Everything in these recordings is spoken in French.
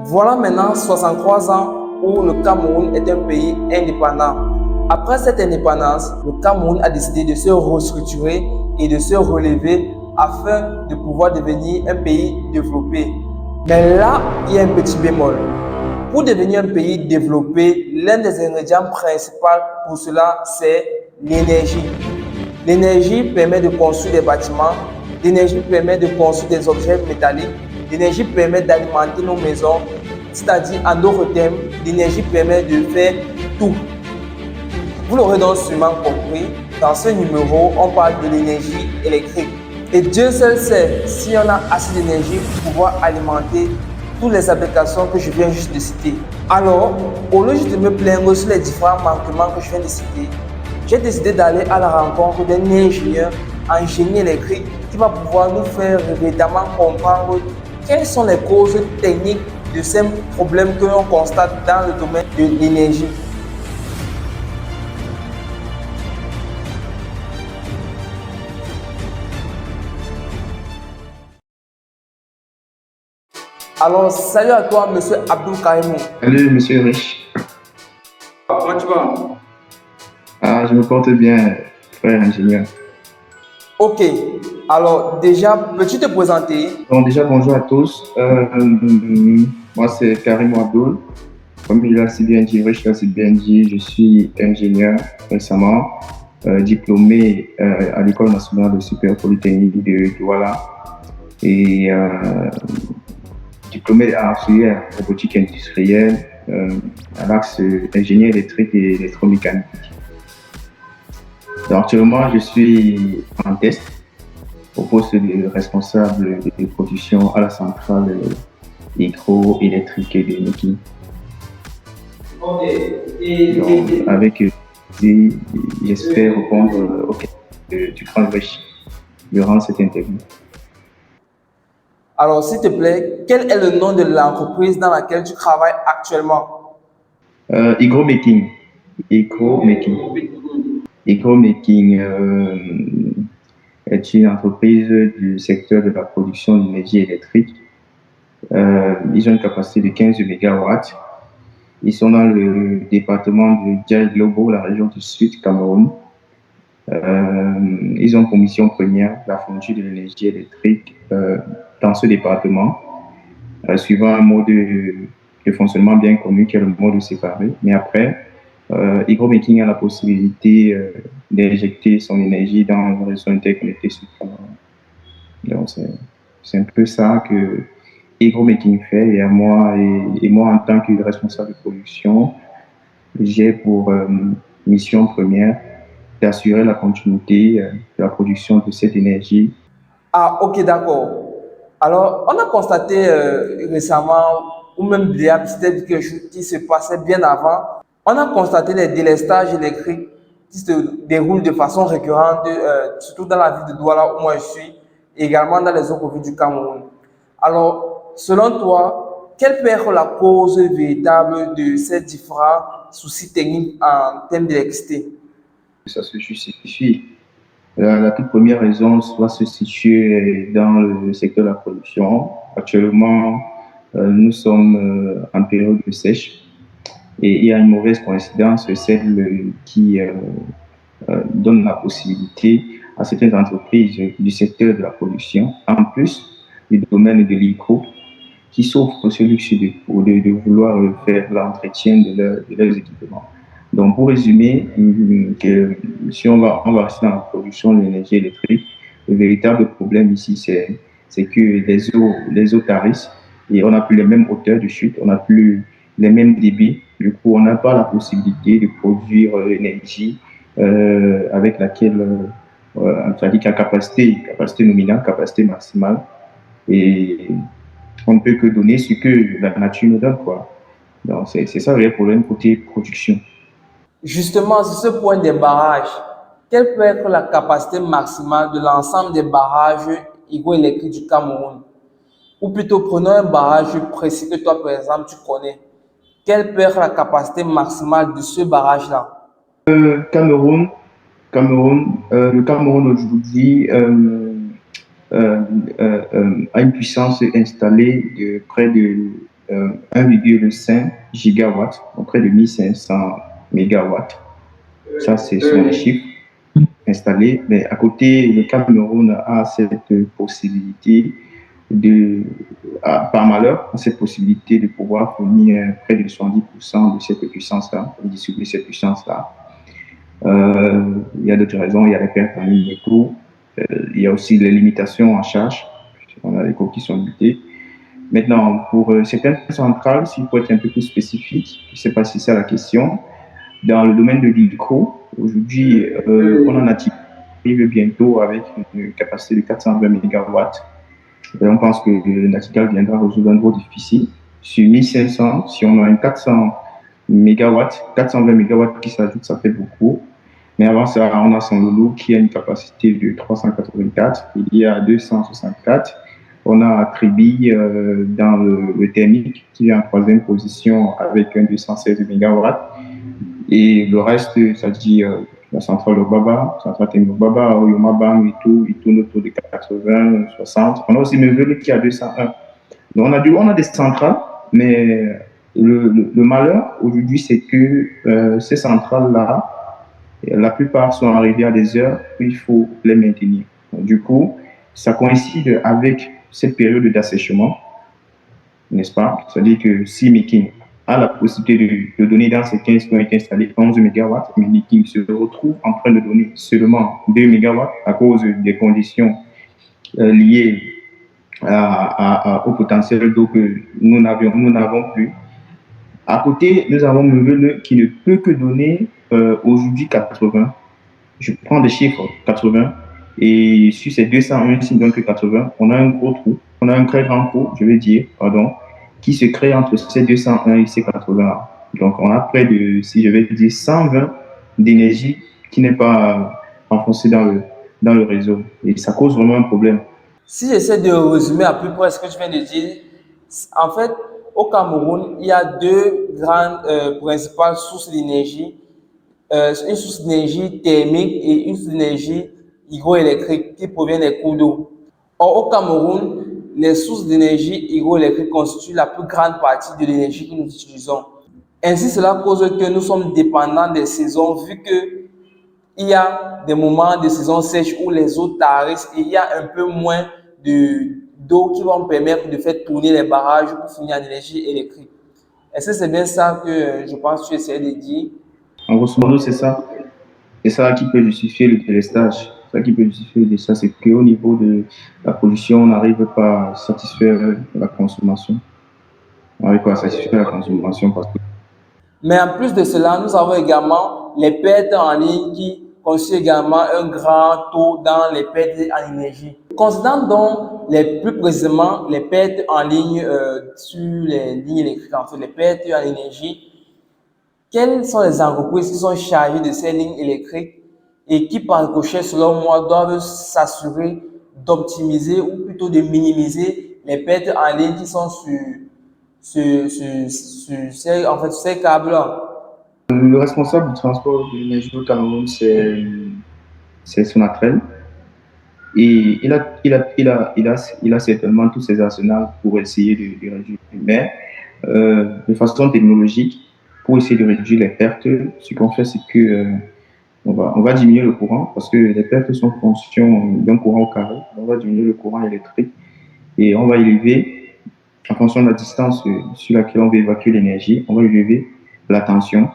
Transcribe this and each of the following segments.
Voilà maintenant 63 ans où le Cameroun est un pays indépendant. Après cette indépendance, le Cameroun a décidé de se restructurer et de se relever afin de pouvoir devenir un pays développé. Mais là, il y a un petit bémol. Pour devenir un pays développé, l'un des ingrédients principaux pour cela, c'est l'énergie. L'énergie permet de construire des bâtiments, l'énergie permet de construire des objets métalliques, l'énergie permet d'alimenter nos maisons, c'est-à-dire en d'autres termes, l'énergie permet de faire tout. Vous l'aurez donc sûrement compris, dans ce numéro, on parle de l'énergie électrique. Et Dieu seul sait si on a assez d'énergie pour pouvoir alimenter toutes les applications que je viens juste de citer. Alors, au lieu de me plaindre sur les différents manquements que je viens de citer, j'ai décidé d'aller à la rencontre d'un ingénieur en génie électrique qui va pouvoir nous faire véritablement comprendre quelles sont les causes techniques de ces problèmes que l'on constate dans le domaine de l'énergie. Alors, salut à toi, monsieur Abdou Karimou. Salut, monsieur Rich. Comment tu vas? Je me porte bien, frère ingénieur. Ok, alors déjà, peux-tu te présenter? Bon, déjà, bonjour à tous. Moi, c'est Karim Abdoul. Comme il l'a si bien dit, Rich l'a si bien dit, je suis ingénieur récemment, diplômé à l'École nationale de super polytechnique de Douala et diplômé en filière robotique industrielle à l'axe ingénieur électrique et électromécanique. Donc, actuellement, je suis en test au poste de responsable de production à la centrale hydroélectrique de Niki. Ok. Avec j'espère répondre aux questions du grand Rich durant cette interview. Alors, s'il te plaît, quel est le nom de l'entreprise dans laquelle tu travailles actuellement? Hygromaking. Hygromaking. Hygromaking est une entreprise du secteur de la production d'énergie électrique. Ils ont une capacité de 15 MW. Ils sont dans le département de Djaï Lobo, la région du Sud, Cameroun. Ils ont pour mission première la fourniture de l'énergie électrique dans ce département, suivant un mode de fonctionnement bien connu qui est le mode séparé. Mais après, Hygromaking a la possibilité d'injecter son énergie dans un réseau interconnecté sur Cameroun. Donc, c'est un peu ça que Hygromaking fait. Et moi, en tant que responsable de production, j'ai pour mission première d'assurer la continuité de la production de cette énergie. Ah, ok, d'accord. Alors, on a constaté récemment, ou même bien, peut-être quelque chose qui se passait bien avant, on a constaté les délestages électriques qui se déroulent de façon récurrente, surtout dans la ville de Douala où moi je suis, et également dans les autres villes du Cameroun. Alors, selon toi, quelle peut être la cause véritable de ces différents soucis techniques en termes d'électricité? Ça se justifie. La toute première raison va se situer dans le secteur de la production. Actuellement, nous sommes en période de sèche et il y a une mauvaise coïncidence, celle qui donne la possibilité à certaines entreprises du secteur de la production, en plus du domaine de l'ICO, qui s'offrent ce luxe de vouloir faire l'entretien de leurs équipements. Donc, pour résumer, que si on va rester dans la production de l'énergie électrique, le véritable problème ici, c'est que les eaux tarissent et on n'a plus les mêmes hauteurs de chute, on n'a plus les mêmes débits. Du coup, on n'a pas la possibilité de produire l'énergie avec laquelle, c'est-à-dire capacité nominale, capacité maximale. Et on ne peut que donner ce que la nature nous donne, quoi. Donc, c'est ça le problème côté production. Justement, sur ce point des barrages, quelle peut être la capacité maximale de l'ensemble des barrages hydroélectriques du Cameroun? Ou plutôt, prenons un barrage précis que toi, par exemple, tu connais. Quelle peut être la capacité maximale de ce barrage-là? Cameroun, le Cameroun aujourd'hui a une puissance installée de près de 1,5 gigawatts, donc près de 1500 mégawatts. Ça, ce sont les chiffres installés. Mais à côté, le Cameroun a cette possibilité par malheur, cette possibilité de pouvoir fournir près de 70% de cette puissance-là, de distribuer cette puissance-là. Il y a d'autres raisons, il y a les pertes en ligne et tout. Il y a aussi les limitations en charge. On a les coûts qui sont limités. Maintenant, pour certaines centrales, s'il faut être un peu plus spécifique, je ne sais pas si c'est la question, dans le domaine de l'hydro, aujourd'hui, on en arrive bientôt avec une capacité de 420 mégawatts. Et on pense que le National viendra résoudre un gros déficit. Sur 1500, si on a un 400 mégawatts, 420 mégawatts qui s'ajoutent, ça fait beaucoup. Mais avant ça, on a San Lolo qui a une capacité de 384. Il y a 264. On a Tribi dans le thermique qui est en troisième position avec un 216 mégawatts. Et le reste, ça dit la centrale Obaba, la centrale Obaba, Oyomabang et tout, il tourne autour de 80, 60. On a aussi Mevele qui a 201. Donc on a des centrales, mais le malheur aujourd'hui, c'est que ces centrales-là, la plupart sont arrivées à des heures où il faut les maintenir. Donc, du coup, ça coïncide avec cette période d'assèchement, n'est-ce pas? C'est-à-dire que si Making a la possibilité de donner dans ces 15 qui ont été installés 11 MW, mais Making se retrouve en train de donner seulement 2 MW à cause des conditions liées au potentiel d'eau que nous n'avons plus. À côté, nous avons Mevele qui ne peut que donner aujourd'hui 80. Je prends des chiffres 80. Et sur ces 201, si on ne donne que 80, on a un gros trou. On a un très grand trou, je vais dire, pardon, qui se crée entre ces 201 et ces 80. Donc, on a près de, si je vais dire, 120 d'énergie qui n'est pas enfoncée dans le réseau. Et ça cause vraiment un problème. Si j'essaie de résumer à peu près ce que je viens de dire, en fait, au Cameroun, il y a deux grandes principales sources d'énergie. Une source d'énergie thermique et une source d'énergie hydroélectrique qui provient des cours d'eau. Or, au Cameroun, les sources d'énergie hydroélectrique constituent la plus grande partie de l'énergie que nous utilisons. Ainsi, cela cause que nous sommes dépendants des saisons, vu qu'il y a des moments de saison sèche où les eaux tarissent et il y a un peu moins d'eau qui vont permettre de faire tourner les barrages pour fournir l'énergie électrique. Est-ce que c'est bien ça que je pense que tu essayais de dire? En grosso modo, c'est ça. C'est ça qui peut justifier le délestage. C'est ça qui peut justifier le délestage. C'est qu'au niveau de la pollution, on n'arrive pas à satisfaire la consommation. On n'arrive pas à satisfaire la consommation parce que... Mais en plus de cela, nous avons également les pertes en ligne qui constituent également un grand taux dans les pertes en énergie. Considérant donc plus précisément les pertes en ligne sur les lignes électriques, en fait, les pertes en énergie, quelles sont les entreprises qui sont chargées de ces lignes électriques et qui, par ricochet, selon moi, doivent s'assurer d'optimiser ou plutôt de minimiser les pertes en ligne qui sont sur ces câbles-là? Le responsable du transport de l'énergie au Cameroun, c'est Sonatrel. Et il a certainement tous ses arsenals pour essayer de réduire. Mais de façon technologique, pour essayer de réduire les pertes, ce qu'on fait, c'est que on va diminuer le courant parce que les pertes sont en fonction d'un courant au carré. On va diminuer le courant électrique et on va élever, en fonction de la distance sur laquelle on veut évacuer l'énergie, on va élever la tension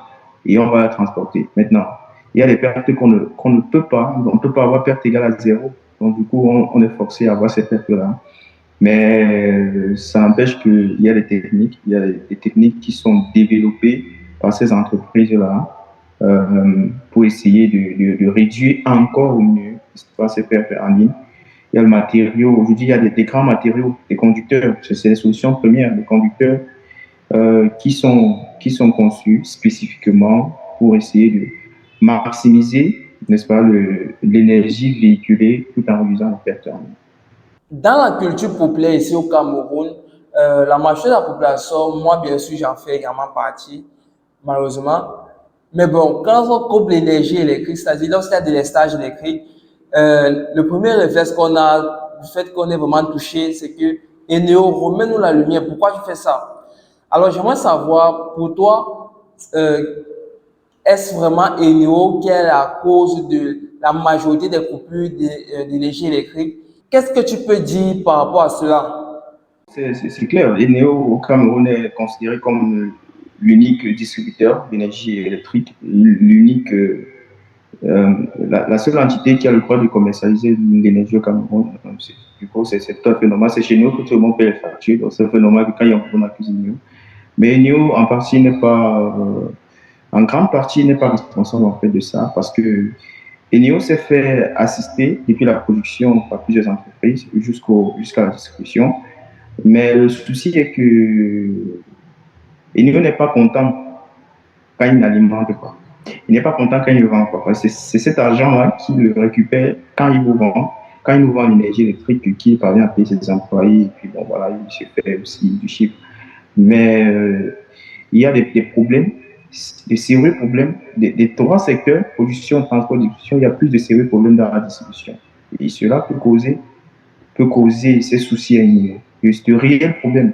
et on va la transporter. Maintenant, il y a des pertes qu'on ne peut pas, on ne peut pas avoir perte égale à zéro. Donc, du coup, on est forcé à avoir ces pertes-là. Mais ça n'empêche qu'il y a des techniques qui sont développées par ces entreprises-là pour essayer de réduire encore mieux ces pertes en ligne. Il y a le matériau, aujourd'hui, il y a des grands matériaux, des conducteurs, c'est les solutions premières, des conducteurs qui sont conçus spécifiquement pour essayer de maximiser, n'est-ce pas, l'énergie véhiculée tout en réduisant les pertes en ligne. Dans la culture populaire ici au Cameroun, la majorité de la population, moi bien sûr, j'en fais également partie, malheureusement. Mais bon, quand on coupe l'énergie électrique, c'est-à-dire lorsqu'il y a des délestage électrique, le premier réflexe qu'on a, du fait qu'on est vraiment touché, c'est que Eneo, remets-nous la lumière. Pourquoi tu fais ça? Alors, j'aimerais savoir, pour toi, est-ce vraiment Eneo qui est la cause de la majorité des coupures d'énergie électrique? Qu'est-ce que tu peux dire par rapport à cela? C'est clair, Eneo au Cameroun est considéré comme l'unique distributeur d'énergie électrique, l'unique, la seule entité qui a le droit de commercialiser l'énergie au Cameroun. Donc, du coup, c'est tout à fait normal. C'est chez nous que tout le monde paye les factures. Donc, c'est un peu normal que quand il y a un problème, on accuse Eneo. Mais Eneo, en partie, n'est pas, en grande partie, n'est pas responsable en fait de ça parce que Eneo s'est fait assister depuis la production par plusieurs entreprises jusqu'à la distribution. Mais le souci est que Eneo n'est pas content quand il n'alimente pas. Il n'est pas content quand il ne vend pas. C'est cet argent-là qu'il récupère quand il vous vend. Quand il nous vend l'énergie électrique, qu'il parvient à payer ses employés, et puis bon, voilà, il se fait aussi du chiffre. Mais il y a des problèmes, des sérieux problèmes, des trois secteurs, production, transport, distribution, il y a plus de sérieux problèmes dans la distribution. Et cela peut causer ces soucis à Eneo. C'est de réels problèmes.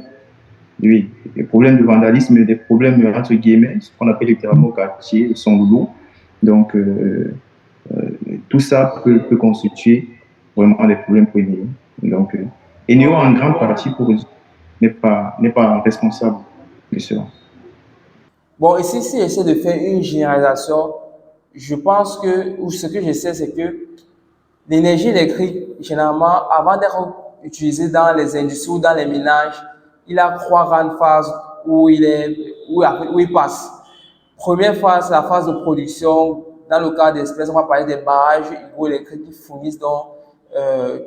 Oui, des problèmes de vandalisme, des problèmes entre guillemets, ce qu'on appelle littéralement quartier, sont lourds. Donc, tout ça peut constituer vraiment des problèmes pour Eneo. Donc, Eneo, en grande partie, n'est pas responsable de cela. Bon, ici, si j'essaie de faire une généralisation, je pense que, ou ce que je sais, c'est que l'énergie électrique, généralement, avant d'être utilisée dans les industries ou dans les ménages, il a trois grandes phases où il passe. Première phase, la phase de production. Dans le cas d'espèces, on va parler des barrages hydroélectriques qui fournissent donc,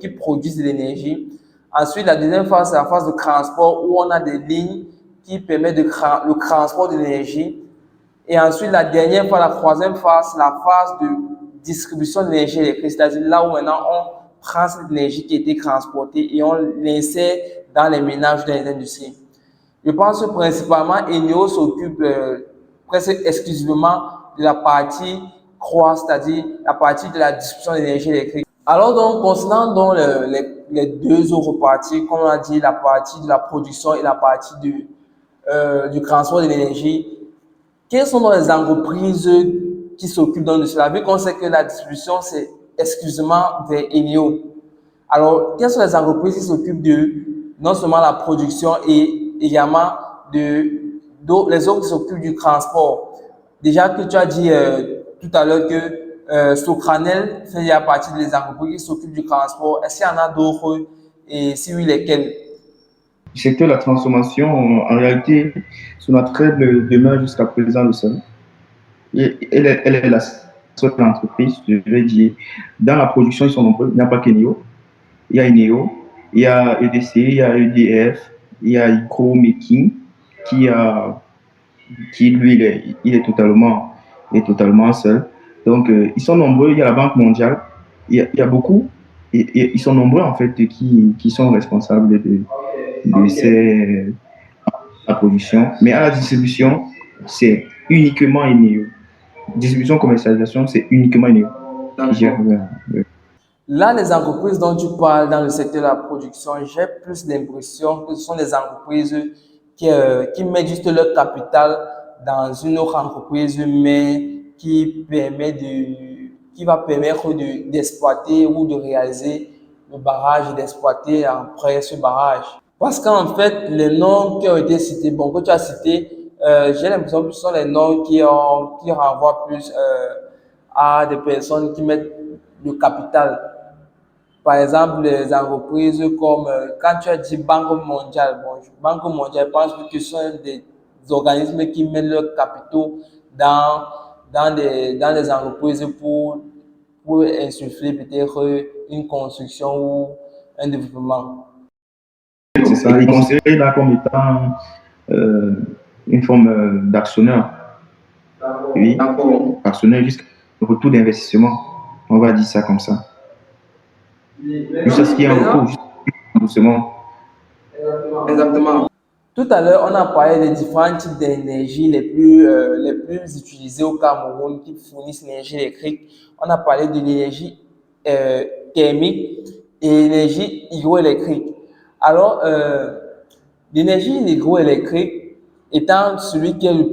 qui produisent de l'énergie. Ensuite, la deuxième phase, c'est la phase de transport où on a des lignes qui permettent le transport de l'énergie. Et ensuite, la dernière phase, la troisième phase, la phase de distribution de l'énergie électrique, c'est-à-dire là où maintenant on prend cette énergie qui a été transportée et on l'insère dans les ménages, dans les industries. Je pense que principalement, Eneo s'occupe presque exclusivement de la partie croix, c'est-à-dire la partie de la distribution d'énergie électrique. Alors donc, concernant donc les deux autres parties, comme on a dit, la partie de la production et la partie du transport de l'énergie, quelles sont donc les entreprises qui s'occupent donc de cela? Vu qu'on sait que la distribution, c'est exclusivement vers Eneo. Alors, quelles sont les entreprises qui s'occupent de non seulement la production et également les autres qui s'occupent du transport? Déjà que tu as dit tout à l'heure que Socranel fait partie des entreprises qui s'occupent du transport. Est-ce qu'il y en a d'autres et si oui, lesquelles? Du secteur de la transformation, en réalité, son attrait demeure jusqu'à présent le seul. Elle est la seule entreprise, je vais dire. Dans la production, ils sont nombreux. Il n'y a pas qu'Eneo. Il y a Eneo, il y a EDC, il y a EDF, il y a Hydro-Making qui lui, il est totalement seul. Donc, ils sont nombreux. Il y a la Banque mondiale. Il y a beaucoup. Et ils sont nombreux, en fait, qui sont responsables de la production. Mais à la distribution, c'est uniquement Eneo. Distribution, commercialisation, c'est uniquement Eneo. Là, les entreprises dont tu parles dans le secteur de la production, j'ai plus l'impression que ce sont des entreprises qui mettent juste leur capital dans une autre entreprise, mais qui va permettre d'exploiter ou de réaliser le barrage et d'exploiter après ce barrage. Parce qu'en fait, les noms qui ont été cités, bon, que tu as cités, j'ai l'impression que ce sont les noms qui renvoient plus à des personnes qui mettent le capital. Par exemple, les entreprises comme, quand tu as dit Banque mondiale, bon, Banque mondiale, je pense que ce sont des organismes qui mettent leurs capitaux dans des entreprises pour insuffler peut-être une construction ou un développement. C'est ça, ils considèrent là comme étant une forme d'actionneur. Oui, actionnaire jusqu'à retour d'investissement. On va dire ça comme ça. Juste ce qui est en cours, doucement. Exactement. Tout à l'heure, on a parlé des différents types d'énergie les plus utilisés au Cameroun qui fournissent l'énergie électrique. On a parlé de l'énergie thermique et l'énergie hydroélectrique. Alors, l'énergie hydroélectrique, étant celui qui est le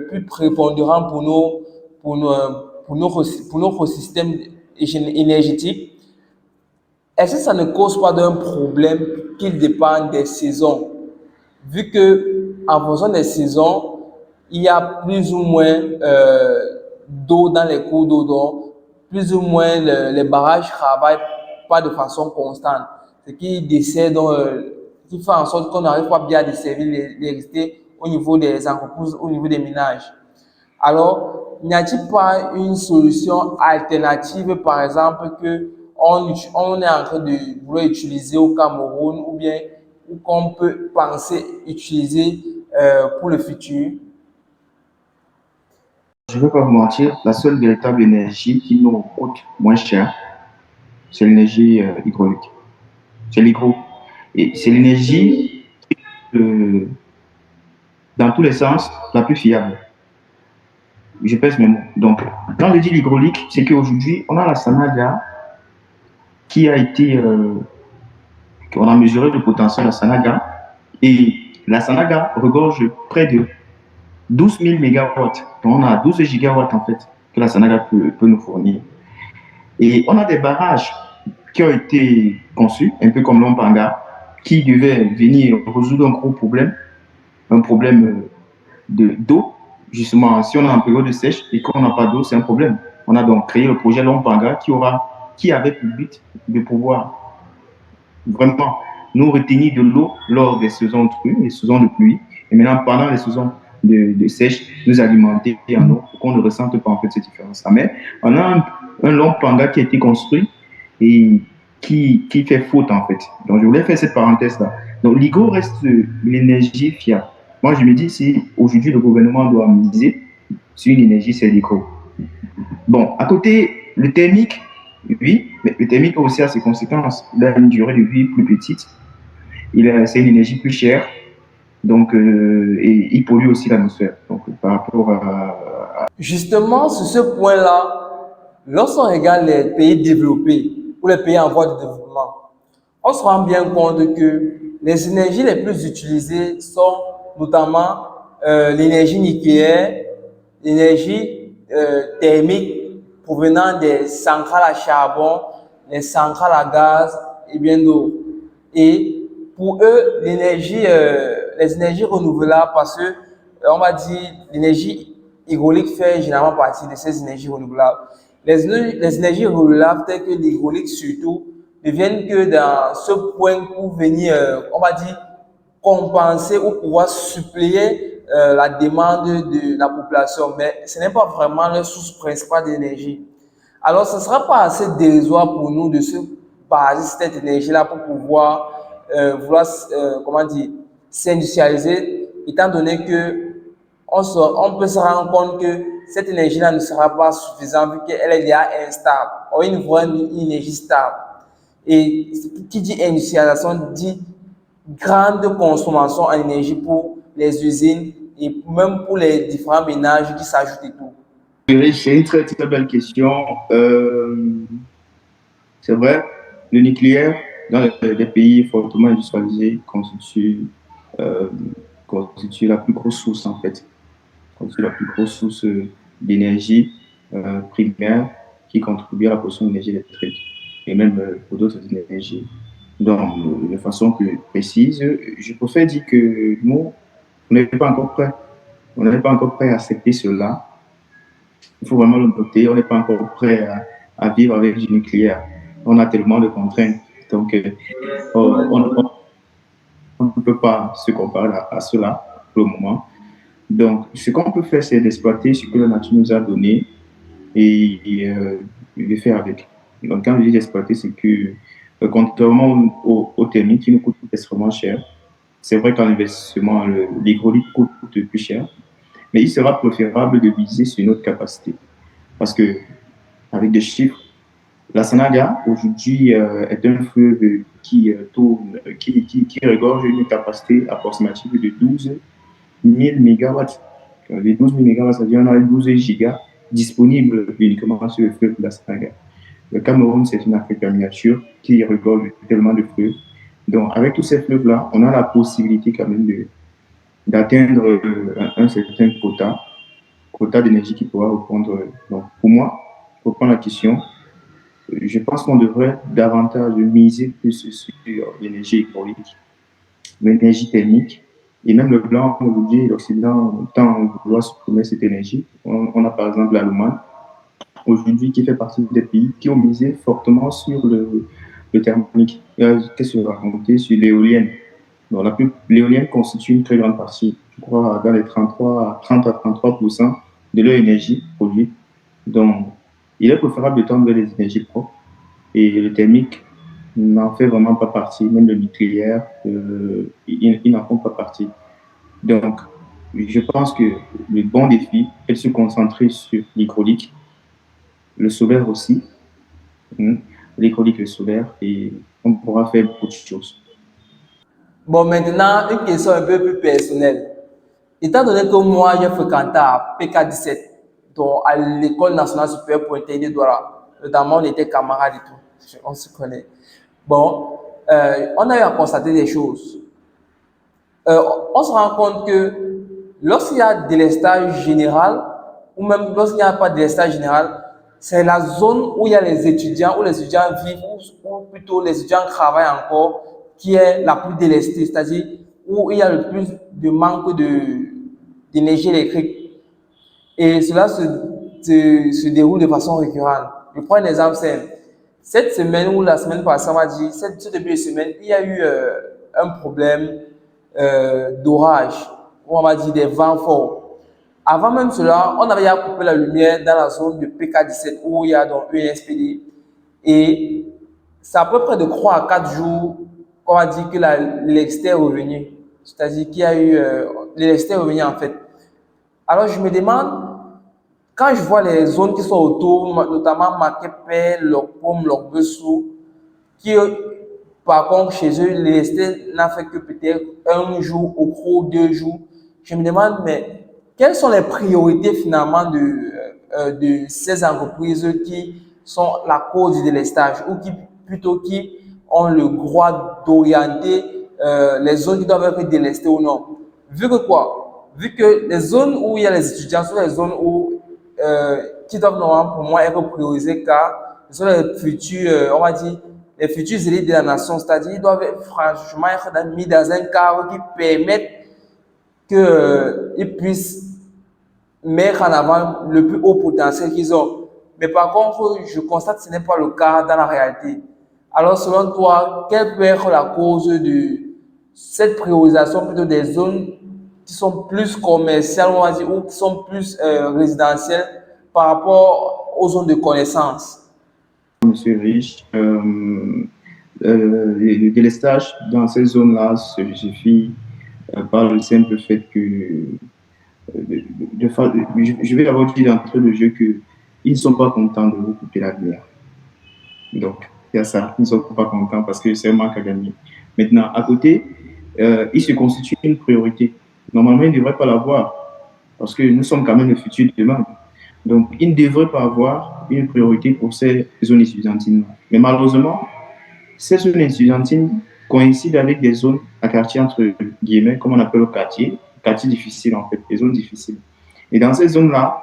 plus prépondérant pour nos écosystèmes énergétiques, est-ce que ça ne cause pas d'un problème qu'il dépend des saisons? Vu que en fonction des saisons, il y a plus ou moins d'eau dans les cours d'eau, donc plus ou moins les barrages travaillent pas de façon constante, ce qui dessert donc, qui fait en sorte qu'on n'arrive pas bien à desservir l'électricité au niveau des entreprises, au niveau des ménages. Alors, n'y a-t-il pas une solution alternative, par exemple, que on est en train de vouloir utiliser au Cameroun ou bien ou qu'on peut penser utiliser pour le futur? Je ne vais pas vous mentir, la seule véritable énergie qui nous coûte moins cher, c'est l'énergie hydraulique. C'est l'hydro. Et c'est l'énergie, euh, dans tous les sens, la plus fiable. Je pèse mes mots. Donc, quand je dis l'hydraulique, c'est qu'aujourd'hui, on a la Sanaga qui a été, on a mesuré le potentiel de la Sanaga. Et la Sanaga regorge près de 12 000 mégawatts. Donc, on a 12 gigawatts, en fait, que la Sanaga peut nous fournir. Et on a des barrages qui ont été conçus, un peu comme l'Ompanga, qui devaient venir résoudre un problème d'eau. Justement, si on est en période de sèche et qu'on n'a pas d'eau, c'est un problème. On a donc créé le projet Lompanga qui avait pour but de pouvoir vraiment nous retenir de l'eau lors des saisons de pluie, les saisons de pluie, et maintenant pendant les saisons de sèche, nous alimenter en eau pour qu'on ne ressente pas en fait cette différence-là. Mais on a un Lompanga qui a été construit et qui fait faute en fait. Donc je voulais faire cette parenthèse-là. Donc l'IGO reste l'énergie fiable. Moi, je me dis, si aujourd'hui le gouvernement doit miser sur une énergie, c'est l'hydro. Bon, à côté, le thermique, oui, mais le thermique aussi a ses conséquences. Il a une durée de vie plus petite, c'est une énergie plus chère, donc, et il pollue aussi l'atmosphère. Donc, par rapport à... Justement, sur ce point-là, lorsqu'on regarde les pays développés ou les pays en voie de développement, on se rend bien compte que les énergies les plus utilisées sont notamment l'énergie nucléaire, l'énergie thermique provenant des centrales à charbon, les centrales à gaz et bien d'autres. Et pour eux, les énergies renouvelables, parce que on va dire l'énergie hydraulique fait généralement partie de ces énergies renouvelables. Les énergies renouvelables, telles que l'hydraulique surtout, ne viennent que dans ce point pour venir, on va dire, compenser ou pouvoir suppléer la demande de la population, mais ce n'est pas vraiment la source principale d'énergie. Alors, ce ne sera pas assez dérisoire pour nous de se baser sur cette énergie-là pour pouvoir comment dire, s'industrialiser, étant donné que on peut se rendre compte que cette énergie-là ne sera pas suffisante vu qu'elle est déjà instable. On a une énergie stable. Et qui dit industrialisation dit grande consommation en énergie pour les usines et même pour les différents ménages qui s'ajoutent et tout. Oui, c'est une très, très belle question. C'est vrai, le nucléaire, dans les pays fortement industrialisés, euh, constitue la plus grosse source, en fait. Constitue la plus grosse source d'énergie primaire qui contribue à la production d'énergie électrique et même pour d'autres énergies. Donc, de façon plus précise, je préfère dire que nous, on n'est pas encore prêt. On n'est pas encore prêt à accepter cela. Il faut vraiment le noter. On n'est pas encore prêt à vivre avec du nucléaire. On a tellement de contraintes. Donc, on ne peut pas se comparer à cela pour le moment. Donc, ce qu'on peut faire, c'est d'exploiter ce que la nature nous a donné et de faire avec. Donc, quand je dis exploiter, c'est que contrairement au thermique qui nous coûte extrêmement cher, c'est vrai qu'en investissement, l'hydraulique coûte plus cher, mais il sera préférable de viser sur notre capacité. Parce que, avec des chiffres, la Sanaga, aujourd'hui, est un fleuve qui tourne, qui regorge une capacité approximative de 12 000 mégawatts. Les 12 000 mégawatts, ça veut dire qu'on a 12 gigas disponibles uniquement sur le fleuve de la Sanaga. Le Cameroun, c'est une Afrique en miniature qui regorge tellement de fleuves. Donc, avec tous ces fleuves-là, on a la possibilité quand même d'atteindre un certain quota d'énergie qui pourra répondre. Donc, pour moi, pour prendre la question, je pense qu'on devrait davantage miser plus sur l'énergie hydraulique, l'énergie thermique, et même le blanc, aujourd'hui, et l'Occident, tant on vouloir supprimer cette énergie. On a par exemple l'Allemagne, aujourd'hui, qui fait partie des pays qui ont misé fortement sur le thermique. Qu'est-ce que je vais raconter sur l'éolienne? Donc, l'éolienne constitue une très grande partie, je crois, dans les 30 à 33% de leur énergie produite. Donc, il est préférable de tendre vers les énergies propres. Et le thermique n'en fait vraiment pas partie, même le nucléaire, ils n'en font pas partie. Donc, je pense que le bon défi est de se concentrer sur l'hydraulique, le solaire aussi, hein, l'hydraulique, le solaire, et on pourra faire beaucoup de choses. Bon, maintenant, une question un peu plus personnelle. Étant donné que moi, j'ai fréquenté à PK17, donc à l'École nationale supérieure polytechnique de Douala, notamment on était camarades et tout, on se connaît. Bon, on a eu à constater des choses. On se rend compte que lorsqu'il y a délestage général, ou même lorsqu'il n'y a pas de délestage général, c'est la zone où il y a les étudiants, où les étudiants vivent, ou plutôt les étudiants travaillent encore, qui est la plus délestée, c'est-à-dire où il y a le plus de manque d'énergie électrique. Et cela se déroule de façon récurrente. Je prends un exemple simple. Cette semaine ou la semaine passée, on m'a dit, ce début de semaine, il y a eu un problème d'orage, où on m'a dit des vents forts. Avant même cela, on avait déjà coupé la lumière dans la zone de PK17 où il y a donc UNSPD. Et c'est à peu près de 3 à 4 jours qu'on a dit que l'électricité est revenue. C'est-à-dire qu'il y a eu l'électricité est revenue en fait. Alors je me demande, quand je vois les zones qui sont autour, notamment Makepe, Lokpom, Lokbessou, qui par contre chez eux, l'électricité n'a fait que peut-être un jour, au gros 2 jours, je me demande, mais quelles sont les priorités finalement de ces entreprises qui sont la cause du délestage ou qui plutôt qui ont le droit d'orienter les zones qui doivent être délestées ou non. Vu que quoi? Vu que les zones où il y a les étudiants sont les zones où, qui doivent normalement pour moi être priorisées car ce sont les futurs, on va dire, les futurs élites de la nation. C'est-à-dire qu'ils doivent franchement être mis dans un cadre qui permette qu'ils puissent mettre en avant le plus haut potentiel qu'ils ont. Mais par contre, je constate que ce n'est pas le cas dans la réalité. Alors, selon toi, quelle peut être la cause de cette priorisation plutôt des zones qui sont plus commerciales, on va dire, ou qui sont plus résidentielles par rapport aux zones de connaissance? Monsieur Rich, le délestage dans ces zones-là se justifie par le simple fait que je vais avoir dit d'entrée de jeu qu'ils ne sont pas contents de vous couper la lumière. Donc, il y a ça. Ils ne sont pas contents parce que c'est un manque à gagner. Maintenant, à côté, il se constitue une priorité. Normalement, ils ne devraient pas l'avoir parce que nous sommes quand même le futur de demain. Donc, ils ne devraient pas avoir une priorité pour ces zones étudiantines. Mais malheureusement, ces zones étudiantines coïncident avec des zones à quartier, entre guillemets, comme on appelle le quartier difficile en fait, des zones difficiles. Et dans ces zones-là,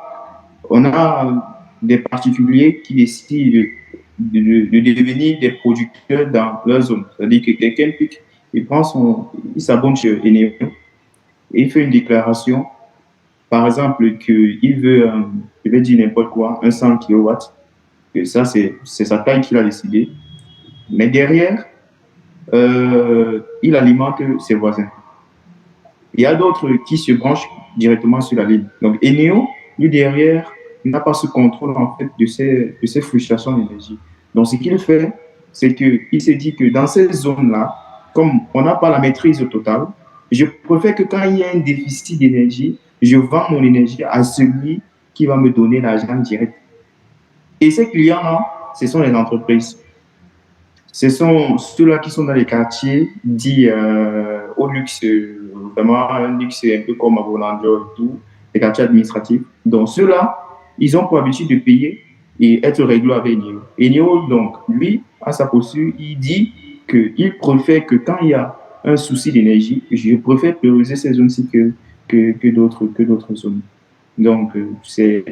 on a des particuliers qui décident de devenir des producteurs dans leur zone. C'est-à-dire que quelqu'un pique, il s'abonne chez Eneo et il fait une déclaration, par exemple, qu'il veut, je vais dire n'importe quoi, un 100 kW, que ça, c'est sa taille qu'il a décidé. Mais derrière, il alimente ses voisins. Il y a d'autres qui se branchent directement sur la ligne. Donc, Eneo, lui, derrière, n'a pas ce contrôle, en fait, de ces fluctuations d'énergie. Donc, ce qu'il fait, c'est qu'il s'est dit que dans ces zones-là, comme on n'a pas la maîtrise totale, je préfère que quand il y a un déficit d'énergie, je vends mon énergie à celui qui va me donner l'argent direct. Et ces clients-là, ce sont les entreprises. Ce sont ceux-là qui sont dans les quartiers dits au luxe, vraiment un luxe un peu comme à Bonadio et tout, les quartiers administratifs. Donc ceux-là, ils ont pour habitude de payer et être réglo avec Eneo. Eneo, donc, lui, à sa posture, il dit qu'il préfère que quand il y a un souci d'énergie, je préfère prioriser ces zones-ci que d'autres zones. Donc, c'est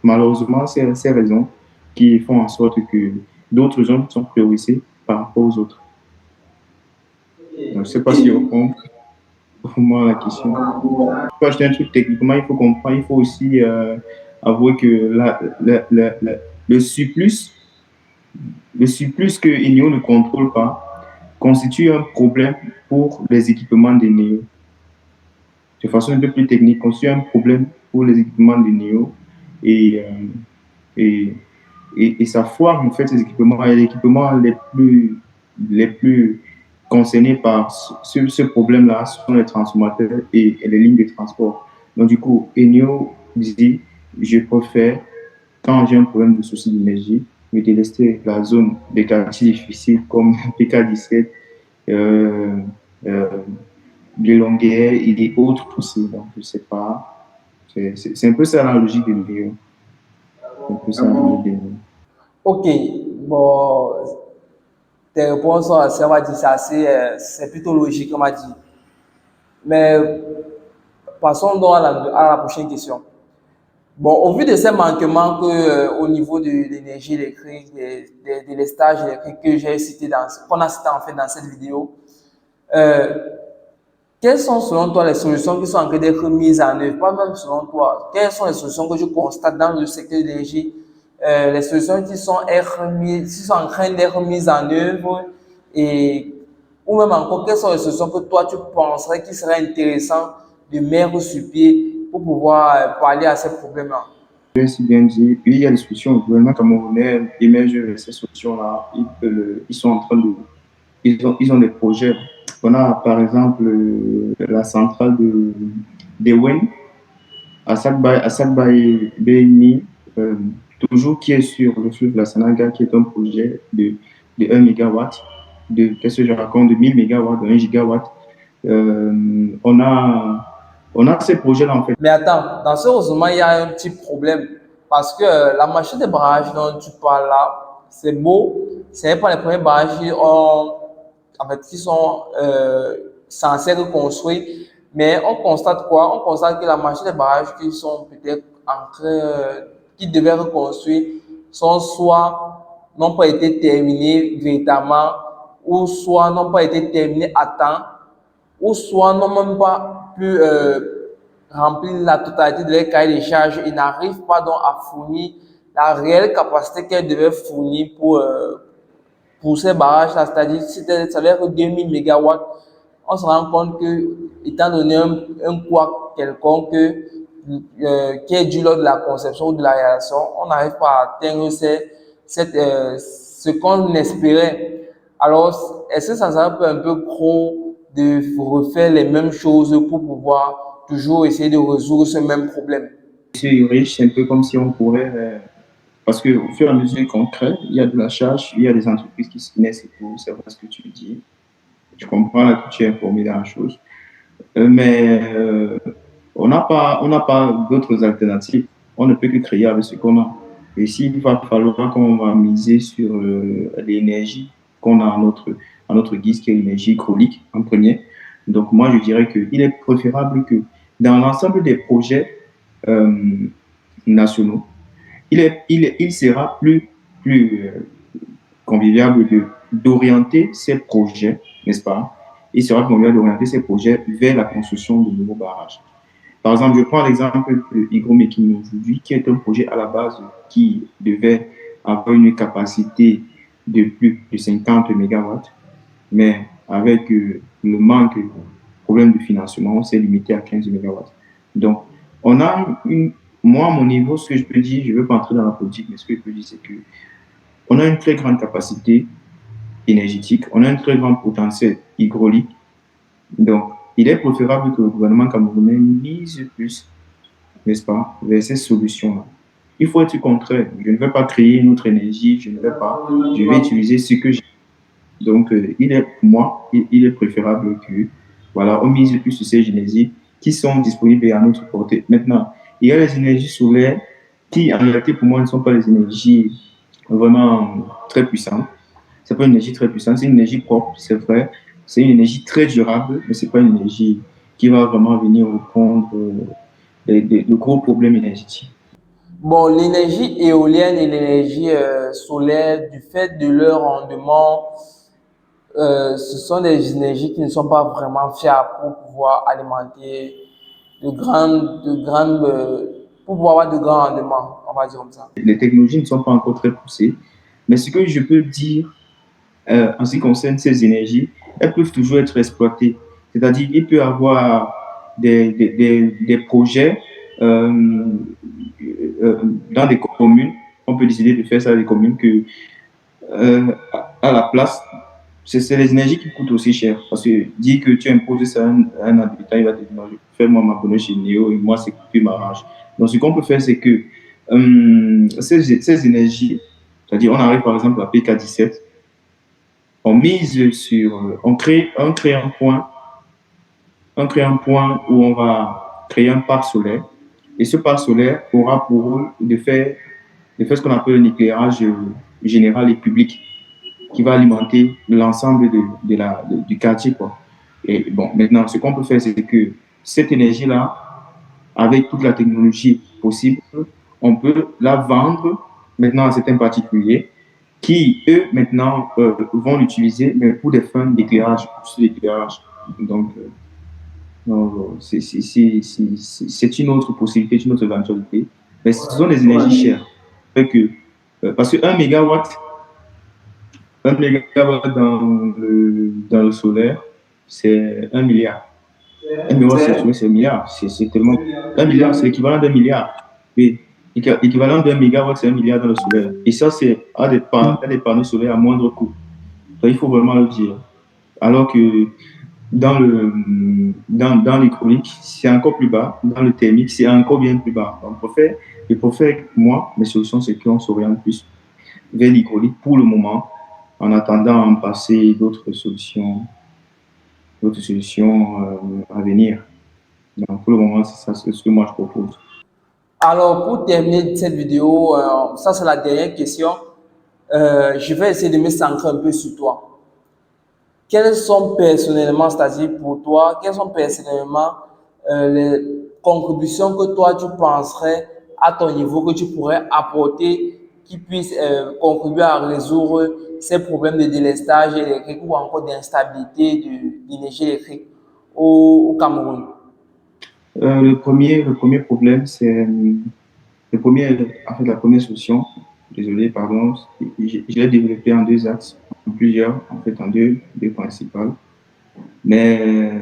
malheureusement ces raisons qui font en sorte que d'autres zones sont priorisées par rapport aux autres. Donc, je ne sais pas si on comprend pour moi la question. Pour acheter un truc techniquement, il faut comprendre, il faut aussi avouer que le surplus, le surplus que Enio ne contrôle pas constitue un problème pour les équipements de Neo. De façon un peu plus technique, constitue un problème pour les équipements de Neo et, et, et ça foire en fait ces équipements. Et les équipements les plus concernés par ce problème-là sont les transformateurs et les lignes de transport. Donc du coup, Enio dit, je préfère, quand j'ai un problème de souci d'énergie, me délester la zone des quartiers difficiles comme PK17, euh, euh, de longueur et autres aussi. Donc, je ne sais pas. C'est un peu ça la logique de l'idée. C'est un peu ça la logique de l'idée. Ok, bon, tes réponses sont assez, on va dire, c'est plutôt logique, on m'a dit. Mais passons donc à la prochaine question. Bon, au vu de ces manquements au niveau de l'énergie électrique, des délestages électriques que j'ai cité qu'on a cité en fait dans cette vidéo, euh, quelles sont selon toi les solutions qui sont en train d'être mises en œuvre? Pas même selon toi. Quelles sont les solutions que je constate dans le secteur de l'énergie? Les solutions qui sont en train d'être mises en œuvre et ou même encore, quelles sont les solutions que toi tu penserais qu'il serait intéressant de mettre sur pied pour pouvoir parler à ces problèmes-là? Si bien dit, il y a des solutions. Le gouvernement camerounais émerge ces solutions-là. Ils sont en train de. Ils ont des projets. On a par exemple la centrale d'Ewen à Sakbaye Beni, toujours qui est sur le fleuve de la Sanaga, qui est un projet de 1 mégawatt, qu'est-ce que je raconte, de 1000 mégawatts, de 1 gigawatt. On a ces projets-là en fait. Mais attends, dans ce raisonnement, il y a un petit problème. Parce que la machine de barrage dont tu parles là, c'est beau. Ce n'est pas les premiers barrages en fait, qui sont censés être construits. Mais on constate quoi? On constate que la machine de barrage qui sont peut-être en train, qui devaient être construits, sont soit n'ont pas été terminées véritablement, ou soit n'ont pas été terminées à temps, ou soit n'ont même pas pu remplir la totalité de leur cahier des charges et n'arrivent pas donc à fournir la réelle capacité qu'elles devaient fournir pour ces barrages-là. C'est-à-dire, si ça veut être 2000 mégawatts, on se rend compte que, étant donné un quoi quelconque qui est dû lors de la conception ou de la réalisation, on n'arrive pas à atteindre ce qu'on espérait. Alors, est-ce que ça serait un peu trop de refaire les mêmes choses pour pouvoir toujours essayer de résoudre ce même problème? C'est riche, c'est un peu comme si on pourrait, parce qu'au fur et à mesure qu'on crée, il y a de la charge, il y a des entreprises qui se naissent et tout, c'est vrai ce que tu dis. Je comprends là que tu es informé de la chose. Mais on n'a pas d'autres alternatives. On ne peut que créer avec ce qu'on a. Et s'il va falloir qu'on va miser sur l'énergie qu'on a à notre guise, qui est l'énergie hydraulique en premier. Donc moi, je dirais qu'il est préférable que dans l'ensemble des projets nationaux, il sera plus conviviable d'orienter ces projets, n'est-ce pas? Il sera convivial d'orienter ces projets vers la construction de nouveaux barrages. Par exemple, je prends l'exemple de Hygroméquine aujourd'hui, qui est un projet à la base qui devait avoir une capacité de plus de 50 mégawatts, mais avec le manque, le problème de financement, on s'est limité à 15 mégawatts. Donc, on a moi, à mon niveau, ce que je peux dire, je ne veux pas entrer dans la politique, mais ce que je peux dire, c'est qu'on a une très grande capacité énergétique, on a un très grand potentiel hydraulique. Donc, il est préférable que le gouvernement camerounais mise plus, n'est-ce pas, vers ces solutions-là. Il faut être contraire. Je ne vais pas créer une autre énergie, je vais utiliser ce que j'ai. Donc, pour moi, il est préférable que, voilà, on mise plus sur ces énergies qui sont disponibles à notre portée. Maintenant, il y a les énergies solaires qui, en réalité, pour moi, ne sont pas les énergies vraiment très puissantes. C'est pas une énergie très puissante, c'est une énergie propre, c'est vrai, c'est une énergie très durable, mais ce n'est pas une énergie qui va vraiment venir répondre de gros problèmes énergétiques. Bon, l'énergie éolienne et l'énergie solaire, du fait de leur rendement, ce sont des énergies qui ne sont pas vraiment fiables pour pouvoir alimenter pour pouvoir avoir de grands rendements, on va dire comme ça. Les technologies ne sont pas encore très poussées, mais ce que je peux dire en ce qui concerne ces énergies, elles peuvent toujours être exploitées. C'est-à-dire qu'il peut y avoir des projets dans des communes. On peut décider de faire ça dans des communes que, à la place, c'est les énergies qui coûtent aussi cher. Parce que dire que tu imposes ça à un habitant, il va te dire, non, fais-moi m'abonner chez Néo et moi, c'est ce qui m'arrange. Donc, ce qu'on peut faire, c'est que ces énergies, c'est-à-dire, on arrive par exemple à PK17, on mise sur, on crée un point où on va créer un parc solaire. Et ce parc solaire aura pour rôle de faire ce qu'on appelle un éclairage général et public qui va alimenter l'ensemble du quartier, quoi. Et bon, maintenant, ce qu'on peut faire, c'est que cette énergie-là, avec toute la technologie possible, on peut la vendre maintenant à certains particuliers qui, eux, maintenant, vont l'utiliser, mais pour des fins d'éclairage, Donc, c'est une autre possibilité, une autre éventualité. Mais ce sont des énergies chères. Parce que 1 mégawatt dans le solaire, c'est 1 milliard. 1 mégawatt, c'est 1 milliard. C'est tellement. 1 milliard, c'est l'équivalent d'1 milliard. Oui. L'équivalent d'1 mégawatt, c'est 1 milliard dans le solaire. Et ça, c'est à des panneaux solaires à moindre coût. Donc, il faut vraiment le dire. Alors que dans l'hydraulique, c'est encore plus bas. Dans le thermique, c'est encore bien plus bas. Donc, pour faire, moi, mes solutions, c'est qu'on s'oriente plus vers l'hydraulique pour le moment, en attendant de passer d'autres solutions à venir. Donc, pour le moment, c'est ça ce que moi je propose. Alors, pour terminer cette vidéo, ça c'est la dernière question. Je vais essayer de me centrer un peu sur toi. Quelles sont personnellement, c'est-à-dire pour toi, quelles sont personnellement les contributions que toi tu penserais à ton niveau que tu pourrais apporter qui puissent contribuer à résoudre ces problèmes de délestage électrique ou encore d'instabilité de l'énergie électrique au Cameroun? Le premier problème, c'est la première solution. Désolé, pardon. Je l'ai développé en deux axes, en plusieurs, en fait, en deux principales. Mais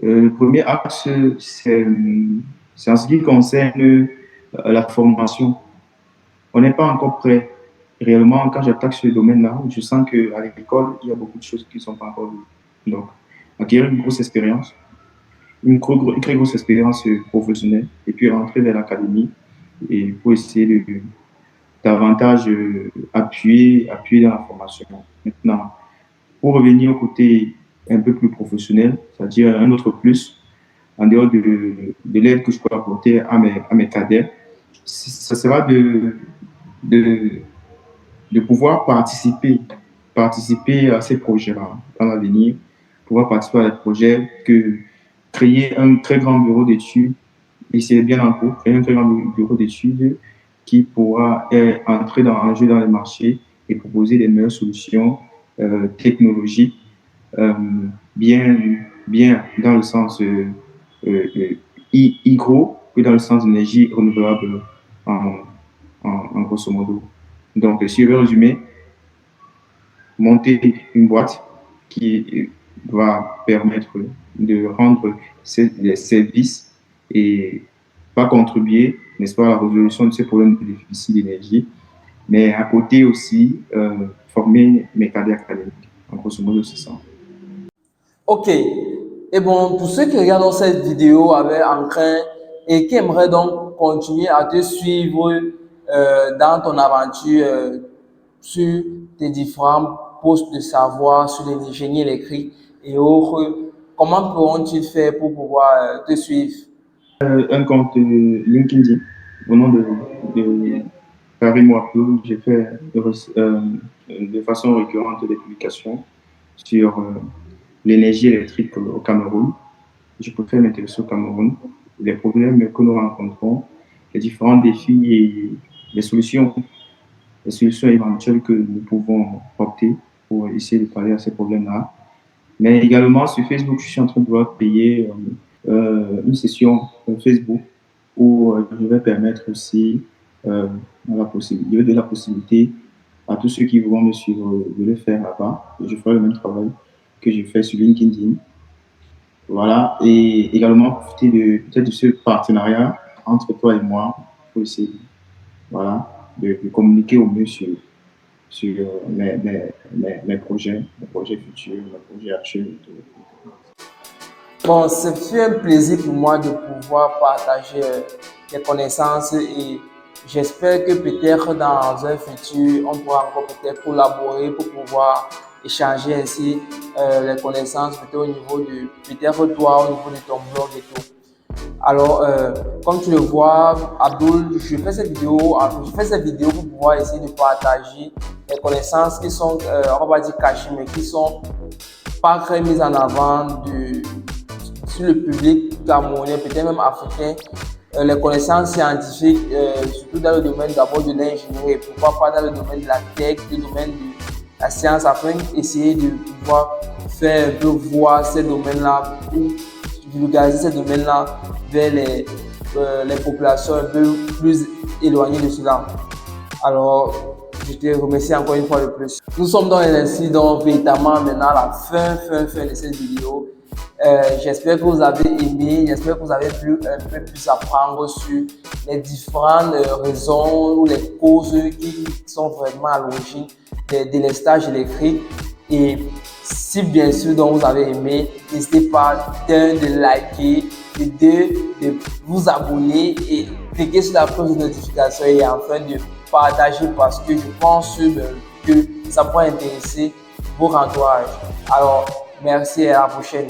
le premier axe, c'est en ce qui concerne la formation. On n'est pas encore prêt. Réellement, quand j'attaque ce domaine-là, je sens qu'à l'école, il y a beaucoup de choses qui ne sont pas encore vues. Donc, acquérir une grosse expérience, une très grosse expérience professionnelle, et puis rentrer vers l'académie et pour essayer de davantage appuyer dans la formation. Maintenant, pour revenir au côté un peu plus professionnel, c'est-à-dire un autre plus, en dehors de l'aide que je peux apporter à mes cadets, ce sera de pouvoir participer à ces projets-là dans l'avenir, pouvoir participer à des projets créer un très grand bureau d'études, et c'est bien en cours, créer un très grand bureau d'études qui pourra entrer en jeu dans les marchés et proposer les meilleures solutions technologiques, bien dans le sens hydro que dans le sens d'énergie renouvelable en grosso modo. Donc, si je veux résumer, monter une boîte qui va permettre de rendre les services et pas contribuer, n'est-ce pas, à la résolution de ces problèmes de déficit d'énergie, mais à côté aussi former mes cadres académiques. En grosso modo, c'est ça. Ok. Et bon, pour ceux qui regardent cette vidéo avec entrain et qui aimeraient donc continuer à te suivre dans ton aventure sur tes différents postes de savoir sur l'ingénierie électrique et autres, comment pourront-ils faire pour pouvoir te suivre? Un compte LinkedIn au nom de Karim Wakou. J'ai fait de façon récurrente des publications sur l'énergie électrique au Cameroun. Je préfère m'intéresser au Cameroun, les problèmes que nous rencontrons, les différents défis et les solutions éventuelles que nous pouvons opter pour essayer de parler à ces problèmes-là. Mais également sur Facebook, je suis en train de vouloir payer une session Facebook où je vais permettre aussi je vais donner la possibilité à tous ceux qui vont me suivre de le faire là-bas. Je ferai le même travail que je fais sur LinkedIn. Voilà, et également profiter peut-être de ce partenariat entre toi et moi pour essayer de communiquer au mieux sur mes projets futurs, mes projets actuels. Bon, ce fut un plaisir pour moi de pouvoir partager les connaissances et j'espère que peut-être dans un futur, on pourra encore peut-être collaborer pour pouvoir échanger ainsi les connaissances, peut-être au niveau de, peut-être toi, au niveau de ton blog et tout. Alors, comme tu le vois, Abdul, je fais cette vidéo pour pouvoir essayer de partager les connaissances qui sont, on va dire cachées, mais qui sont pas très mises en avant sur le public camerounais, peut-être même africain, les connaissances scientifiques, surtout dans le domaine d'abord de l'ingénierie, pourquoi pas dans le domaine de la tech, le domaine de la science, afin d'essayer de pouvoir faire un peu voir ces domaines-là ou vulgariser ces domaines-là vers les populations un peu plus éloignées de cela. Alors, je te remercie encore une fois de plus. Nous sommes dans ainsi donc véritablement maintenant à la fin de cette vidéo. J'espère que vous avez aimé, j'espère que vous avez pu un peu plus apprendre sur les différentes raisons ou les causes qui sont vraiment à l'origine des délestages électriques. Et si bien sûr donc vous avez aimé, n'hésitez pas de liker, de vous abonner et cliquer sur la cloche de notification et enfin de partager parce que je pense que ça pourrait intéresser vos entourages. Alors, merci et à la prochaine.